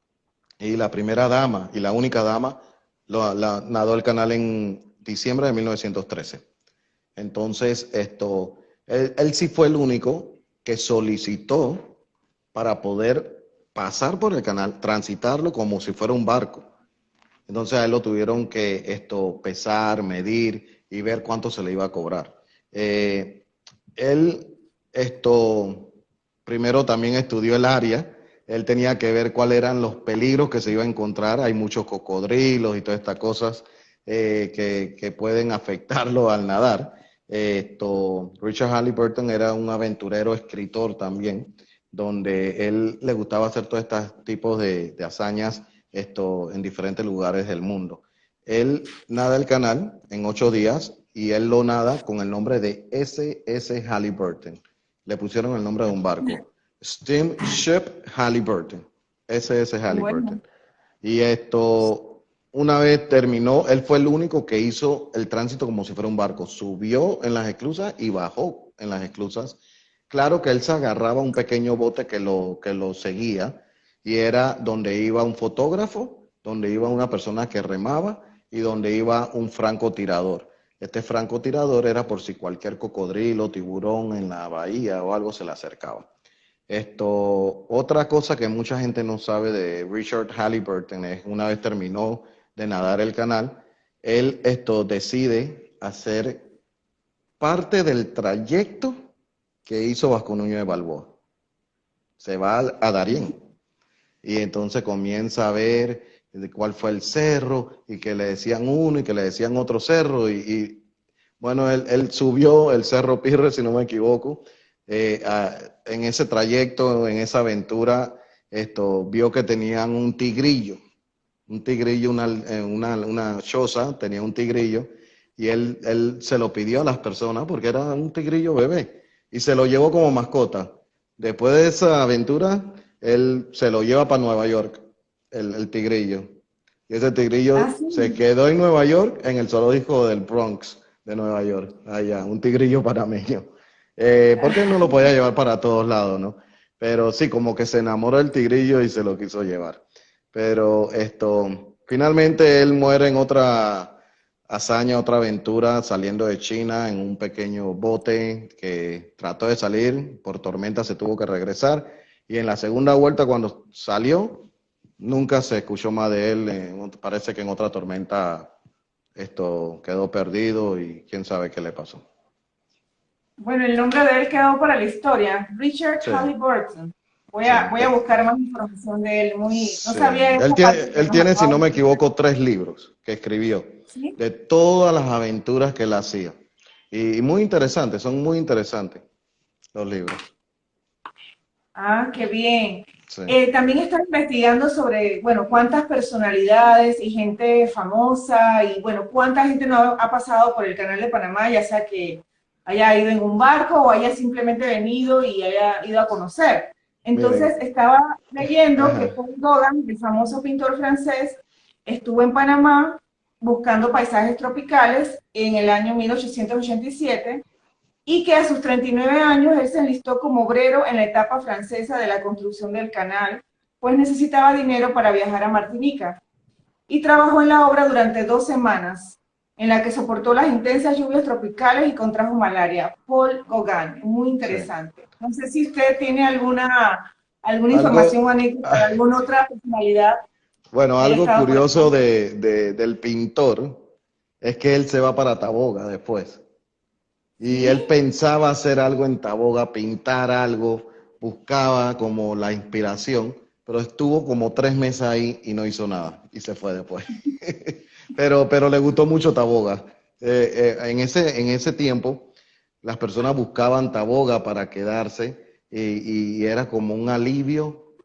Y la primera dama y la única dama nadó el canal en diciembre de 1913. Entonces, él sí fue el único que solicitó para poder pasar por el canal, transitarlo como si fuera un barco. Entonces a él lo tuvieron que pesar, medir y ver cuánto se le iba a cobrar. Eh, Él primero también estudió el área. Él tenía que ver cuáles eran los peligros que se iba a encontrar. Hay muchos cocodrilos y todas estas cosas que pueden afectarlo al nadar. Richard Halliburton era un aventurero, escritor también, donde él le gustaba hacer todos estos tipos de hazañas en diferentes lugares del mundo. Él nada el canal en 8 días y él lo nada con el nombre de SS Halliburton. Le pusieron el nombre de un barco. Steamship Halliburton. SS Bueno, Halliburton. Y una vez terminó, él fue el único que hizo el tránsito como si fuera un barco. Subió en las esclusas y bajó en las esclusas. Claro que él se agarraba a un pequeño bote que lo seguía y era donde iba un fotógrafo, donde iba una persona que remaba y donde iba un francotirador. Este francotirador era por si cualquier cocodrilo, tiburón en la bahía o algo se le acercaba. Otra cosa que mucha gente no sabe de Richard Halliburton es una vez terminó de nadar el canal, él decide hacer parte del trayecto que hizo Vasco Núñez de Balboa. Se va a Darién y entonces comienza a ver de cuál fue el cerro y que le decían uno y que le decían otro cerro bueno, él subió el Cerro Pirre, si no me equivoco, en ese trayecto, en esa aventura, vio que tenían un tigrillo, una choza, tenía un tigrillo, y él se lo pidió a las personas porque era un tigrillo bebé, y se lo llevó como mascota. Después de esa aventura, él se lo lleva para Nueva York, el tigrillo. Y ese tigrillo se así. quedó en Nueva York, en el zoológico del Bronx de Nueva York, allá, un tigrillo panameño. Porque no lo podía llevar para todos lados, ¿no? Pero sí, como que se enamoró del tigrillo y se lo quiso llevar. Pero finalmente él muere en otra hazaña, otra aventura, saliendo de China en un pequeño bote que trató de salir, por tormenta se tuvo que regresar. Y en la segunda vuelta, cuando salió, nunca se escuchó más de él. Parece que en otra tormenta quedó perdido y quién sabe qué le pasó. Bueno, el nombre de él quedó para la historia, Richard Sí, Halliburton. Voy sí. a, voy a buscar más información de él. No Sí. sabía Él esta tiene, parte que él nos tiene, si acaba no de me decir. equivoco, 3 libros que escribió ¿Sí? de todas las aventuras que él hacía. Y muy interesantes, son muy interesantes los libros. Ah, qué bien. Sí. También estaba investigando sobre, bueno, cuántas personalidades y gente famosa y, bueno, cuánta gente no ha pasado por el Canal de Panamá, ya sea que haya ido en un barco o haya simplemente venido y haya ido a conocer. Entonces, Miren, estaba leyendo que ajá, Paul Gauguin, el famoso pintor francés, estuvo en Panamá buscando paisajes tropicales en el año 1887 y que a sus 39 años él se enlistó como obrero en la etapa francesa de la construcción del canal, pues necesitaba dinero para viajar a Martinica. Y trabajó en la obra durante 2 semanas, en la que soportó las intensas lluvias tropicales y contrajo malaria. Paul Gauguin, muy sí. interesante. No sé si usted tiene alguna información o Algo, anécdota de alguna otra personalidad bueno, que haya algo estado por acá. curioso del pintor es que él se va para Taboga después. Y él ¿Sí? pensaba hacer algo en Taboga, pintar algo, buscaba como la inspiración, pero estuvo como 3 meses ahí y no hizo nada y se fue después. Pero le gustó mucho Taboga. En ese tiempo las personas buscaban Taboga para quedarse y era como un alivio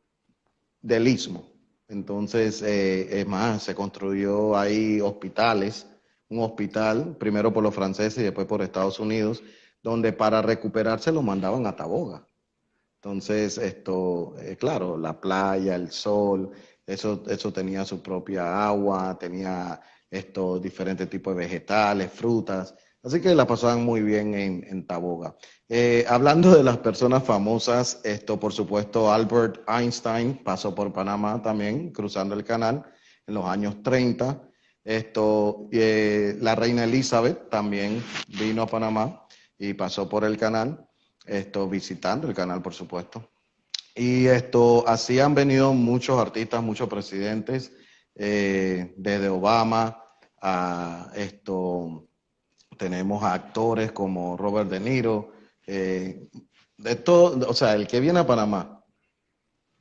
del istmo. Entonces, es más, se construyó ahí hospitales, un hospital, primero por los franceses y después por Estados Unidos, donde para recuperarse lo mandaban a Taboga. Entonces, claro, la playa, el sol, eso tenía su propia agua, tenía estos diferentes tipos de vegetales, frutas. Así que la pasaban muy bien en Taboga. Hablando de las personas famosas, por supuesto, Albert Einstein pasó por Panamá también, cruzando el canal en los años 30. La reina Elizabeth también vino a Panamá y pasó por el canal, visitando el canal, por supuesto. Y así han venido muchos artistas, muchos presidentes, desde Obama a tenemos a actores como Robert De Niro, de todo, o sea, el que viene a Panamá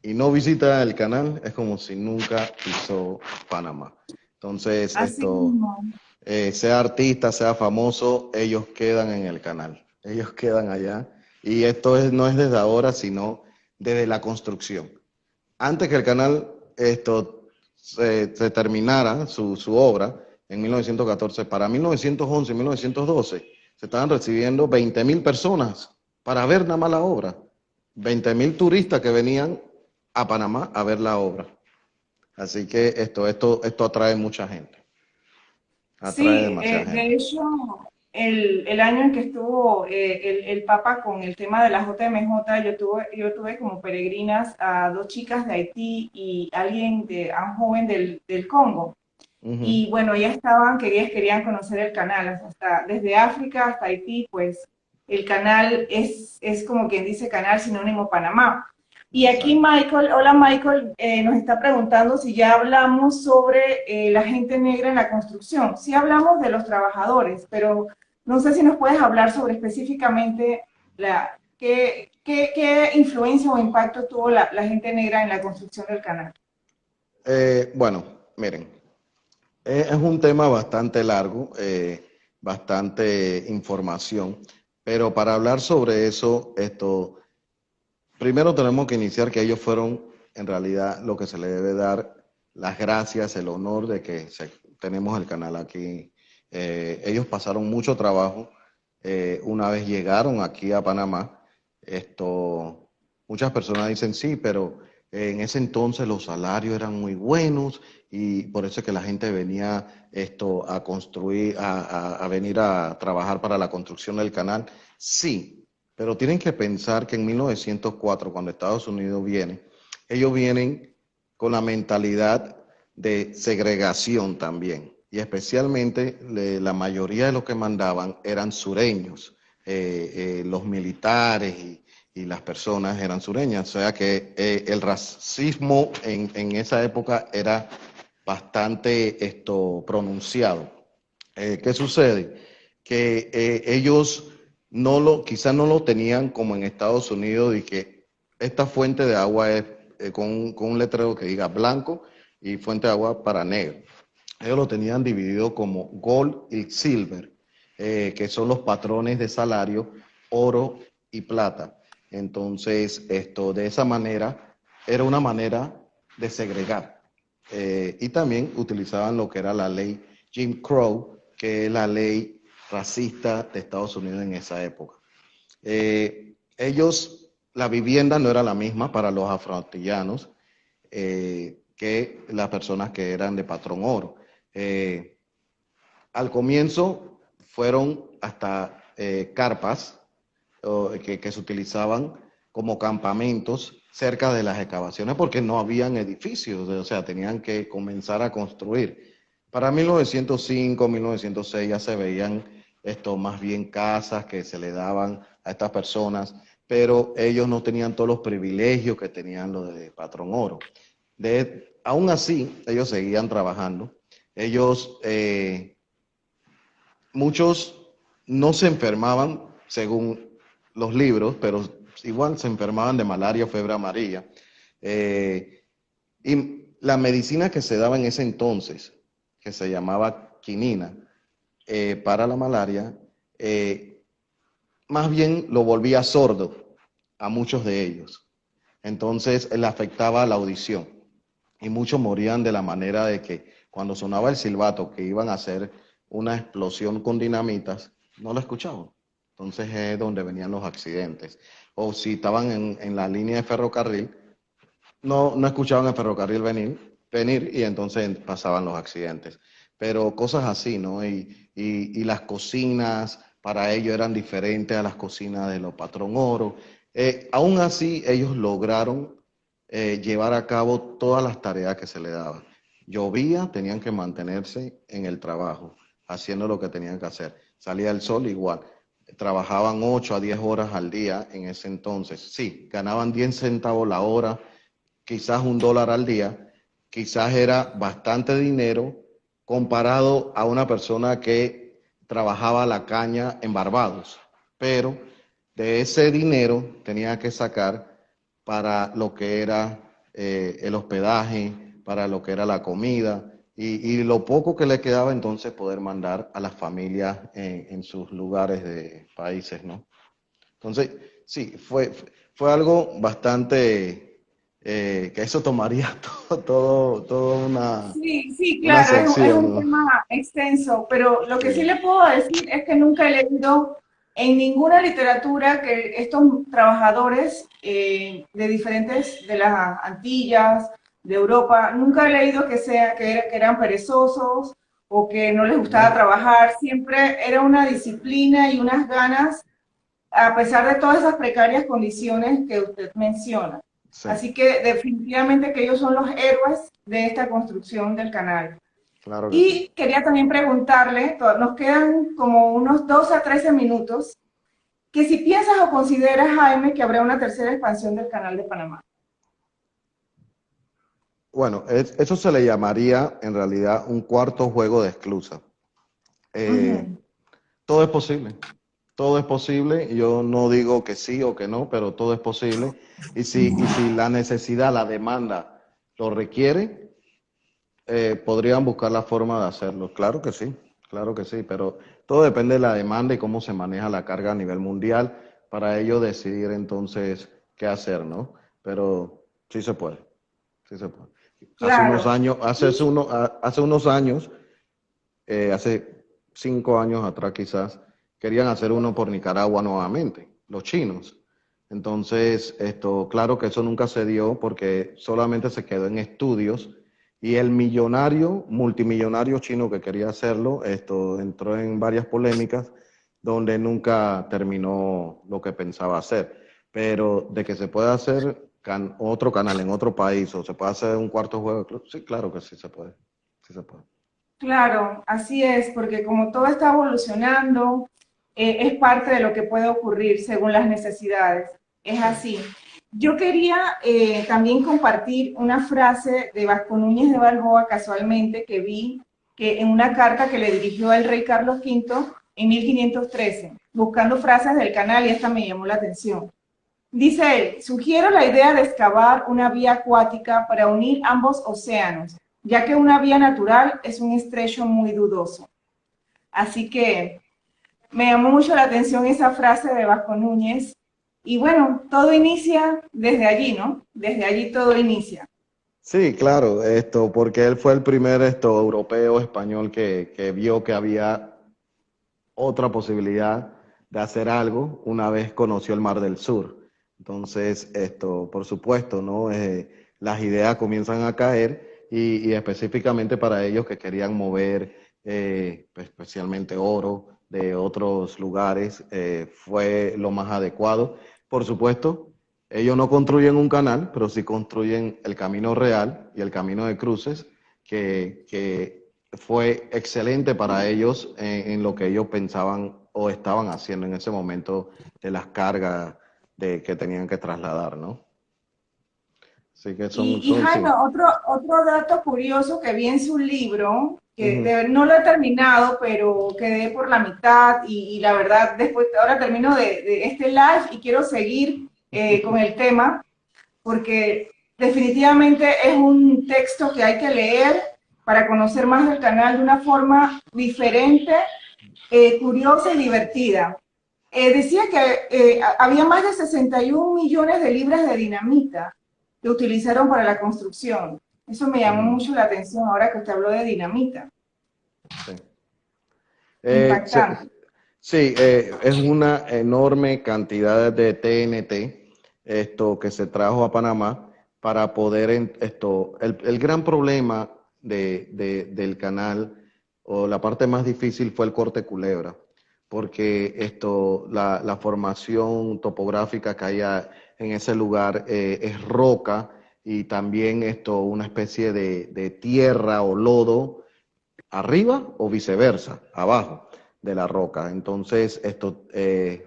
y no visita el canal es como si nunca pisó Panamá. Entonces, Así mismo. sea artista, sea famoso, ellos quedan en el canal, ellos quedan allá. Y no es desde ahora, sino desde la construcción. Antes que el canal se terminara su obra en 1914, para 1911 y 1912 se estaban recibiendo 20.000 personas para ver nada más la obra. 20.000 turistas que venían a Panamá a ver la obra. Así que esto atrae mucha gente, atrae Sí, demasiada de gente. hecho, el año en que estuvo el Papa con el tema de la JMJ, yo tuve como peregrinas a dos chicas de Haití y a un joven del Congo. Ujú. Y bueno, que ellas querían conocer el canal, desde África hasta Haití, pues el canal es como quien dice canal sinónimo Panamá. Y aquí Exacto. Michael, hola Michael, nos está preguntando si ya hablamos sobre la gente negra en la construcción. Sí hablamos de los trabajadores, pero no sé si nos puedes hablar sobre específicamente qué influencia o impacto tuvo la gente negra en la construcción del canal. Bueno, miren, es un tema bastante largo, bastante información, pero para hablar sobre eso, primero tenemos que iniciar que ellos fueron en realidad lo que se le debe dar las gracias, el honor de que tenemos el canal aquí. Ellos pasaron mucho trabajo una vez llegaron aquí a Panamá. Muchas personas dicen sí, pero en ese entonces los salarios eran muy buenos y por eso es que la gente venía a construir, a venir a trabajar para la construcción del canal. Sí, Pero tienen que pensar que en 1904, cuando Estados Unidos viene, ellos vienen con la mentalidad de segregación también. Y especialmente la mayoría de los que mandaban eran sureños, los militares y las personas eran sureñas. O sea que el racismo en esa época era bastante pronunciado. ¿Qué sucede? Que ellos quizás no lo tenían como en Estados Unidos y que esta fuente de agua es con un letrero que diga blanco y fuente de agua para negro. Ellos lo tenían dividido como gold y silver, que son los patrones de salario, oro y plata. Entonces, de esa manera, era una manera de segregar. Y también utilizaban lo que era la ley Jim Crow, que es la ley racista de Estados Unidos en esa época. La vivienda no era la misma para los afroantillanos que las personas que eran de patrón oro. Al comienzo fueron hasta carpas que se utilizaban como campamentos cerca de las excavaciones porque no habían edificios, o sea, tenían que comenzar a construir. Para 1905, 1906 ya se veían más bien casas que se le daban a estas personas, pero ellos no tenían todos los privilegios que tenían los de patrón oro. Aún así, ellos seguían trabajando. Ellos, muchos no se enfermaban según los libros, pero igual se enfermaban de malaria o fiebre amarilla. Y la medicina que se daba en ese entonces, que se llamaba quinina, para la malaria, más bien lo volvía sordo a muchos de ellos. Entonces, le afectaba la audición. Y muchos morían de la manera de que cuando sonaba el silbato, que iban a hacer una explosión con dinamitas, no lo escuchaban. Entonces es donde venían los accidentes. O si estaban en la línea de ferrocarril, no escuchaban el ferrocarril venir y entonces pasaban los accidentes. Pero cosas así, ¿no? Y las cocinas para ellos eran diferentes a las cocinas de los patrón oro. Aún así, ellos lograron llevar a cabo todas las tareas que se les daban. Llovía, tenían que mantenerse en el trabajo, haciendo lo que tenían que hacer. Salía el sol igual. Trabajaban 8 a 10 horas al día en ese entonces. Sí, ganaban 10 centavos la hora, quizás $1 al día. Quizás era bastante dinero comparado a una persona que trabajaba la caña en Barbados. Pero de ese dinero tenía que sacar para lo que era el hospedaje, para lo que era la comida y lo poco que le quedaba entonces poder mandar a las familias en sus lugares de países, ¿no? Entonces, sí, fue algo bastante, que eso tomaría todo Sí, sí, una claro, es sección, un ¿no? tema extenso, pero lo que sí Sí, le puedo decir es que nunca he leído en ninguna literatura que estos trabajadores de diferentes, de las Antillas, de Europa, nunca he leído que eran perezosos o que no les gustaba no, trabajar, siempre era una disciplina y unas ganas a pesar de todas esas precarias condiciones que usted menciona. sí, Así que definitivamente que ellos son los héroes de esta construcción del canal. claro que sí. Y quería también preguntarle, nos quedan como unos 12 a 13 minutos, que si piensas o consideras, Jaime, que habrá una tercera expansión del canal de Panamá. Bueno, eso se le llamaría en realidad un cuarto juego de esclusa. Eh, Ujú. Todo es posible. Todo es posible. Yo no digo que sí o que no, pero todo es posible. Y si la necesidad, la demanda lo requiere, podrían buscar la forma de hacerlo. Claro que sí, pero todo depende de la demanda y cómo se maneja la carga a nivel mundial para ello decidir entonces qué hacer, ¿no? Pero sí se puede, sí se puede. Hace unos Claro. años, hace unos años hace 5 años atrás quizás, querían hacer uno por Nicaragua nuevamente, los chinos. Entonces, claro que eso nunca se dio porque solamente se quedó en estudios y el multimillonario chino que quería hacerlo, entró en varias polémicas donde nunca terminó lo que pensaba hacer. Pero de que se puede hacer otro canal en otro país o se puede hacer un cuarto juego de club, sí, claro que sí se puede. Sí se puede. Claro, así es, porque como todo está evolucionando, es parte de lo que puede ocurrir según las necesidades. Es Sí. así. Yo quería también compartir una frase de Vasco Núñez de Balboa, casualmente, que vi que en una carta que le dirigió al rey Carlos V en 1513, buscando frases del canal, y esta me llamó la atención. Dice él, sugiero la idea de excavar una vía acuática para unir ambos océanos, ya que una vía natural es un estrecho muy dudoso. Así que me llamó mucho la atención esa frase de Vasco Núñez. Y bueno, todo inicia desde allí, ¿no? Desde allí todo inicia. Sí, claro, porque él fue el primer europeo español que vio que había otra posibilidad de hacer algo una vez conoció el Mar del Sur. Entonces, por supuesto, ¿no? Las ideas comienzan a caer y específicamente para ellos que querían mover especialmente oro de otros lugares, fue lo más adecuado. Por supuesto, ellos no construyen un canal, pero sí construyen el Camino Real y el Camino de Cruces, que fue excelente para ellos en lo que ellos pensaban o estaban haciendo en ese momento de las cargas que tenían que trasladar, ¿no? Así que Y Jaime, sí. otro dato curioso que vi en su libro, que Ujú. no lo he terminado, pero quedé por la mitad y la verdad, después, ahora termino de este live y quiero seguir con el tema, porque definitivamente es un texto que hay que leer para conocer más del canal de una forma diferente, curiosa y divertida. Decía que había más de 61 millones de libras de dinamita que utilizaron para la construcción. Eso me llamó Ujú. mucho la atención ahora que usted habló de dinamita. Sí. Eh, se- Impactante. sí, es una enorme cantidad de TNT que se trajo a Panamá para poder, el gran problema del canal o la parte más difícil fue el corte Culebra, porque la formación topográfica que hay en ese lugar es roca y también una especie de tierra o lodo arriba o viceversa, abajo de la roca. Entonces,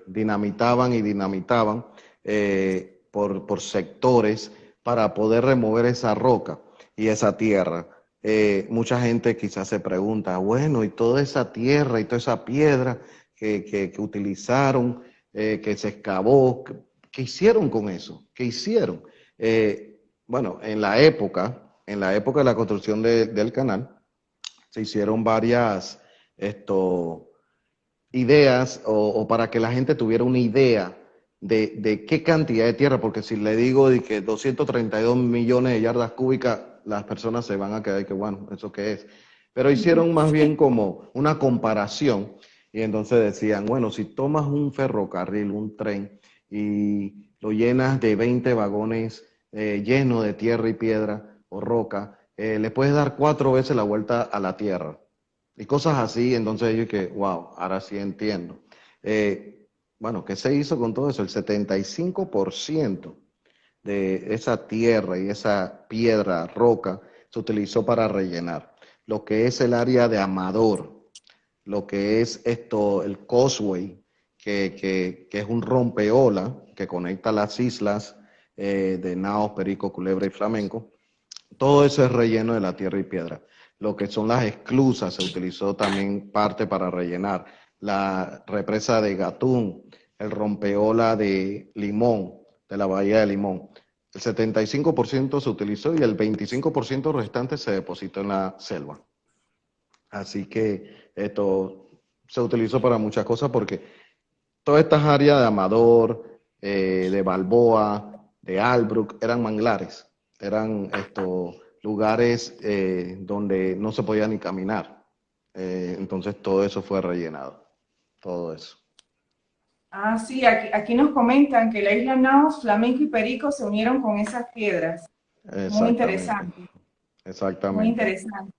dinamitaban y dinamitaban por sectores para poder remover esa roca y esa tierra. Mucha gente quizás se pregunta, bueno, y toda esa tierra y toda esa piedra que utilizaron, que se excavó, ¿qué hicieron con eso? ¿Qué hicieron? Bueno, en la época de la construcción del canal, se hicieron varias ideas o para que la gente tuviera una idea de qué cantidad de tierra, porque si le digo de que 232 millones de yardas cúbicas, las personas se van a quedar que, bueno, ¿eso qué es? Pero hicieron más bien como una comparación y entonces decían, bueno, si tomas un ferrocarril, un tren y lo llenas de 20 vagones llenos de tierra y piedra o roca, le puedes dar 4 veces la vuelta a la Tierra. Y cosas así, entonces yo que, wow, ahora sí entiendo. Bueno, ¿qué se hizo con todo eso? El 75% de esa tierra y esa piedra, roca, se utilizó para rellenar. Lo que es el área de Amador, lo que es el Causeway, que es un rompeola que conecta las islas de Naos, Perico, Culebra y Flamenco. Todo eso es relleno de la tierra y piedra. Lo que son las esclusas se utilizó también parte para rellenar. La represa de Gatún, el rompeola de Limón, de la bahía de Limón. El 75% se utilizó y el 25% restante se depositó en la selva. Así que esto se utilizó para muchas cosas porque todas estas áreas de Amador, de Balboa, de Albrook, eran manglares, eran estos lugares donde no se podía ni caminar. Entonces todo eso fue rellenado, todo eso. Ah, sí, aquí nos comentan que la isla Naos, Flamenco y Perico se unieron con esas piedras. Muy Exactamente, interesante, muy exactamente. interesante.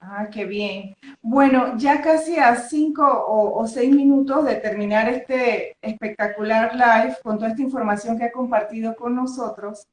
Ah, qué bien. Bueno, ya casi a 5 o 6 minutos de terminar este espectacular live con toda esta información que ha compartido con nosotros,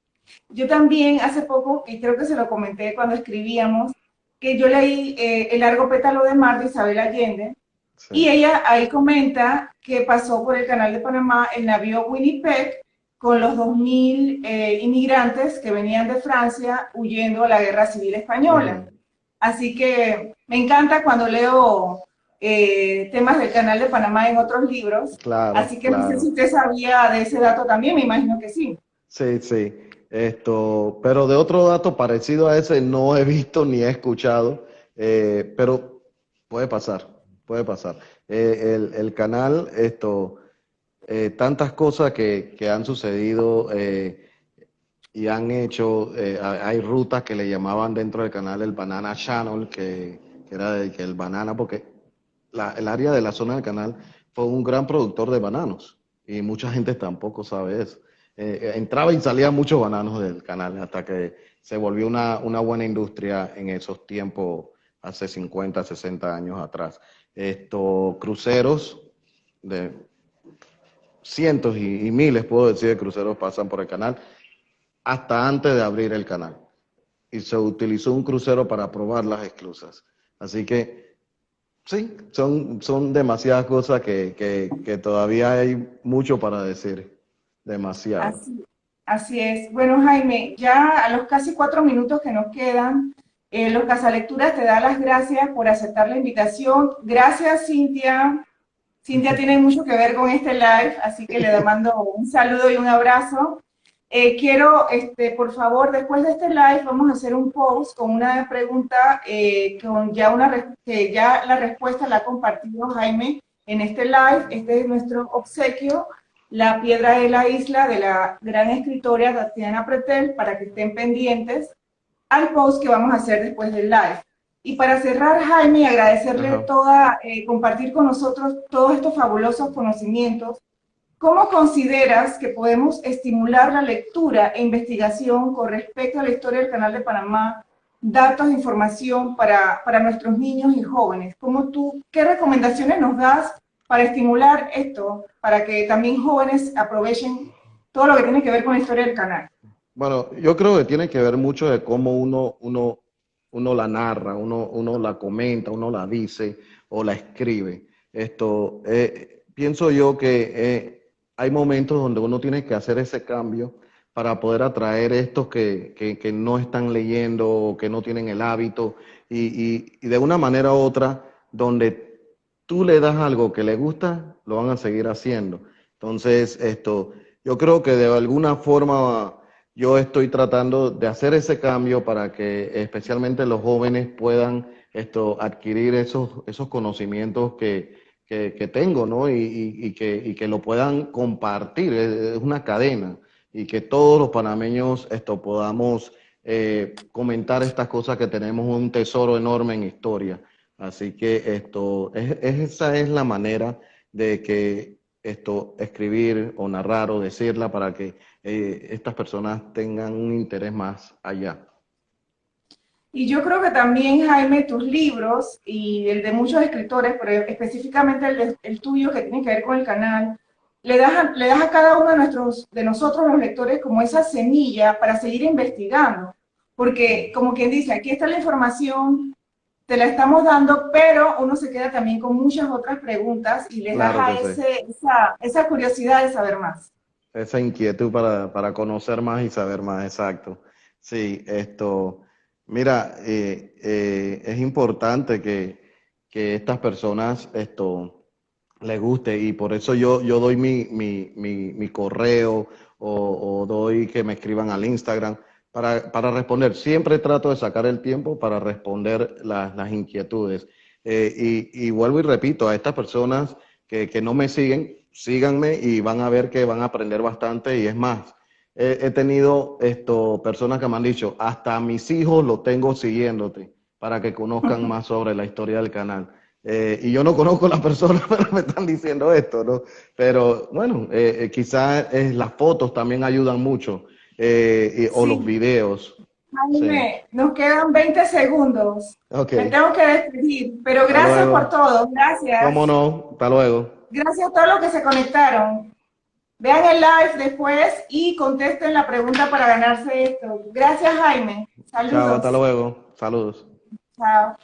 yo también hace poco, y creo que se lo comenté cuando escribíamos, que yo leí El largo pétalo de mar de Isabel Allende, Sí. y ella ahí comenta que pasó por el canal de Panamá el navío Winnipeg con los 2000 inmigrantes que venían de Francia huyendo a la Guerra Civil Española. Ujú. Así que me encanta cuando leo temas del canal de Panamá en otros libros. Claro, Así que no sé si claro. usted sabía de ese dato también, me imagino que sí. Sí, sí. Pero de otro dato parecido a ese no he visto ni he escuchado, pero puede pasar, puede pasar. El canal, tantas cosas que han sucedido y han hecho, hay rutas que le llamaban dentro del canal el Banana Channel, que era que el banana, porque el área de la zona del canal fue un gran productor de bananos y mucha gente tampoco sabe eso. Entraba y salía muchos bananos del canal hasta que se volvió una buena industria en esos tiempos, hace 50, 60 años atrás. Cruceros de cientos y miles, puedo decir, de cruceros pasan por el canal hasta antes de abrir el canal. Y se utilizó un crucero para probar las esclusas. Así que sí, son demasiadas cosas que todavía hay mucho para decir. Demasiado. Así, así es. Bueno, Jaime, ya a los casi 4 minutos que nos quedan, los Casalecturas te da las gracias por aceptar la invitación. Gracias, Cintia. Cintia tiene mucho que ver con este live, así que le mando un saludo y un abrazo. Quiero, por favor, después de este live vamos a hacer un post con una pregunta con ya que ya la respuesta la ha compartido Jaime en este live. Este es nuestro obsequio, La Piedra de la Isla, de la gran escritora Tatiana Pretel, para que estén pendientes al post que vamos a hacer después del live. Y para cerrar, Jaime, y agradecerle Ajá. compartir con nosotros todos estos fabulosos conocimientos, ¿cómo consideras que podemos estimular la lectura e investigación con respecto a la historia del Canal de Panamá, datos e información para nuestros niños y jóvenes? ¿Qué recomendaciones nos das para estimular esto, para que también jóvenes aprovechen todo lo que tiene que ver con la historia del canal? Bueno, yo creo que tiene que ver mucho de cómo uno la narra, uno la comenta, uno la dice o la escribe. Pienso yo que hay momentos donde uno tiene que hacer ese cambio para poder atraer estos que no están leyendo o que no tienen el hábito y de una manera u otra, donde tú le das algo que le gusta, lo van a seguir haciendo. Entonces, yo creo que de alguna forma yo estoy tratando de hacer ese cambio para que especialmente los jóvenes puedan adquirir esos conocimientos que tengo, ¿no? Y que lo puedan compartir. Es una cadena y que todos los panameños podamos comentar estas cosas que tenemos un tesoro enorme en historia. Así que esa es la manera de que escribir o narrar o decirla para que estas personas tengan un interés más allá. Y yo creo que también, Jaime, tus libros y el de muchos escritores, pero específicamente el tuyo que tiene que ver con el canal, le das a cada uno de nosotros los lectores como esa semilla para seguir investigando. Porque, como quien dice, aquí está la información, te la estamos dando, pero uno se queda también con muchas otras preguntas y les das Claro que a sí. esa curiosidad de saber más. Esa inquietud para conocer más y saber más, exacto. Sí, mira, es importante que estas personas les guste y por eso yo doy mi correo o doy que me escriban al Instagram para responder. Siempre trato de sacar el tiempo para responder las inquietudes. Y vuelvo y repito, a estas personas que no me siguen, síganme y van a ver que van a aprender bastante y es más. He tenido personas que me han dicho, hasta a mis hijos lo tengo siguiéndote para que conozcan más sobre la historia del canal. Y yo no conozco a las personas, pero me están diciendo esto, ¿no? Pero bueno, quizás las fotos también ayudan mucho, o los Sí, videos. Sí. Jaime, nos quedan 20 segundos. Ok. Me tengo que despedir, pero Hasta gracias por luego. todo. ¿Cómo Gracias. no? Hasta luego. Gracias a todos los que se conectaron. Vean el live después y contesten la pregunta para ganarse esto. Gracias, Jaime. Chao, hasta Saludos. luego. Saludos. Chao.